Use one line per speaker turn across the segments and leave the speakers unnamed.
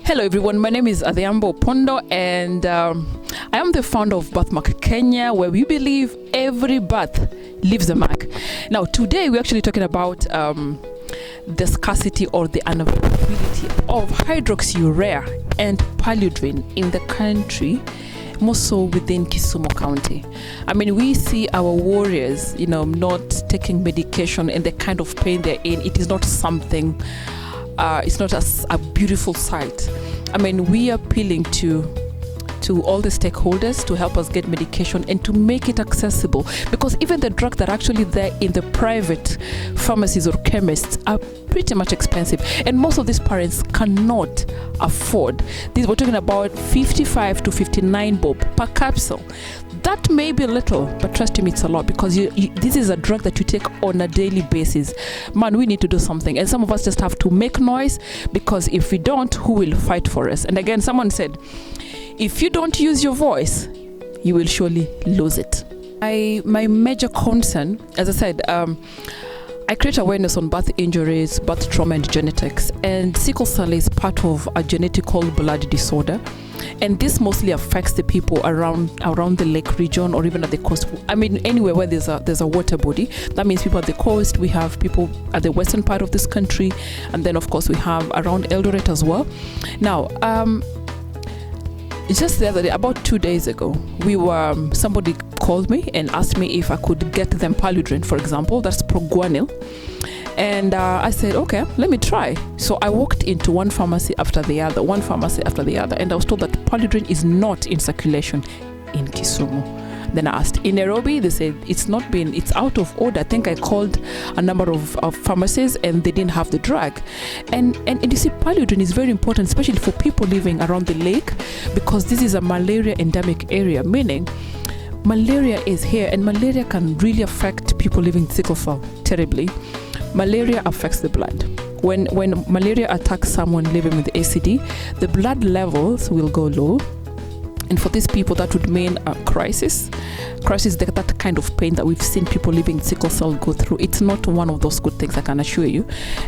Hello everyone, my name is Adhiambo Opondo and I am the founder of Birthmark Kenya, where we believe every birth leaves a mark. Now today we're actually talking about the scarcity or the unavailability of hydroxyurea and paludrin in the country, more so within Kisumu County. I mean, we see our warriors, not taking medication and the kind of pain they're in. It is not something, it's not a beautiful sight. I mean, we are appealing to all the stakeholders to help us get medication and to make it accessible, because even the drugs that are actually there in the private pharmacies or chemists are pretty much expensive, and most of these parents cannot afford this. We're talking about 55 to 59 bob per capsule. That may be little, but trust me, it's a lot, because this is a drug that you take on a daily basis. Man, we need to do something, and some of us just have to make noise, because if we don't, who will fight for us? And again, someone said, if you don't use your voice, you will surely lose it. My major concern, as I said, I create awareness on birth injuries, birth trauma, and genetics. And sickle cell is part of a genetic blood disorder. And this mostly affects the people around the lake region, or even at the coast. I mean, anywhere where there's a water body. That means people at the coast. We have people at the western part of this country. And then, of course, we have around Eldoret as well. Now, just the other day, about 2 days ago, somebody called me and asked me if I could get them paludrin, for example. That's proguanil. And I said, okay, let me try. So I walked into one pharmacy after the other, and I was told that paludrin is not in circulation in Kisumu. Then I asked, in Nairobi, they said it's out of order. I think I called a number of pharmacies and they didn't have the drug. And you see, paludrin is very important, especially for people living around the lake, because this is a malaria endemic area, meaning malaria is here, and malaria can really affect people living sickle cell terribly. Malaria affects the blood. When malaria attacks someone living with SCD, the blood levels will go low. And for these people, that would mean a crisis, that kind of pain that we've seen people living sickle cell go through. It's not one of those good things, I can assure you.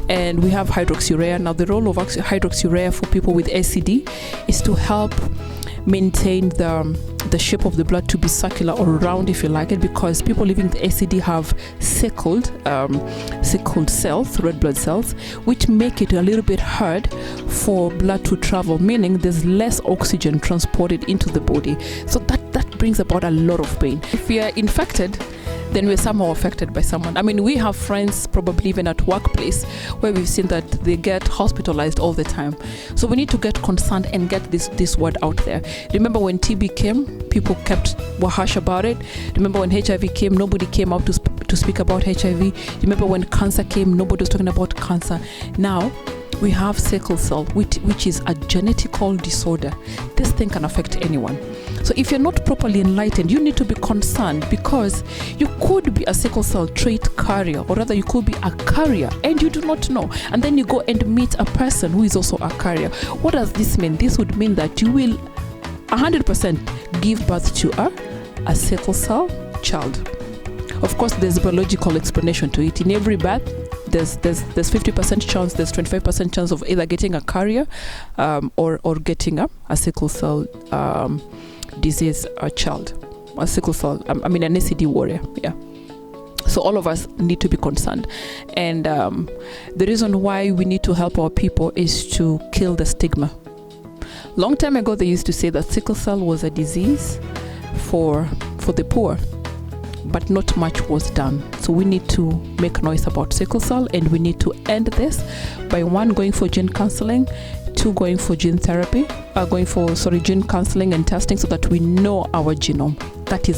And we have hydroxyurea. Now, the role of hydroxyurea for people with SCD is to help maintain the shape of the blood to be circular or round, if you like it, because people living with SCD have sickled cells, red blood cells, which make it a little bit hard for blood to travel, meaning there's less oxygen transported into the body. So that brings about a lot of pain. If we are infected, then we're somehow affected by someone. I mean, we have friends, probably even at workplace, where we've seen that they get hospitalized all the time. So we need to get concerned and get this word out there. Remember when TB came, people were harsh about it. Remember when HIV came, nobody came out to speak about HIV. Remember when cancer came, nobody was talking about cancer. Now, we have sickle cell, which is a genetical disorder. This thing can affect anyone. So if you're not properly enlightened, you need to be concerned, because you could be a sickle cell trait carrier, or rather you could be a carrier and you do not know. And then you go and meet a person who is also a carrier. What does this mean? This would mean that you will 100% give birth to a sickle cell child. Of course, there's a biological explanation to it. In every birth, there's 50% chance, there's 25% chance of either getting a carrier or getting a sickle cell disease child, a sickle cell, an SCD warrior. Yeah. So all of us need to be concerned, and the reason why we need to help our people is to kill the stigma. Long time ago, they used to say that sickle cell was a disease for the poor, but not much was done. So we need to make noise about sickle cell, and we need to end this by 1, going for gene counseling, 2, going for gene therapy, gene counseling and testing, so that we know our genome. That is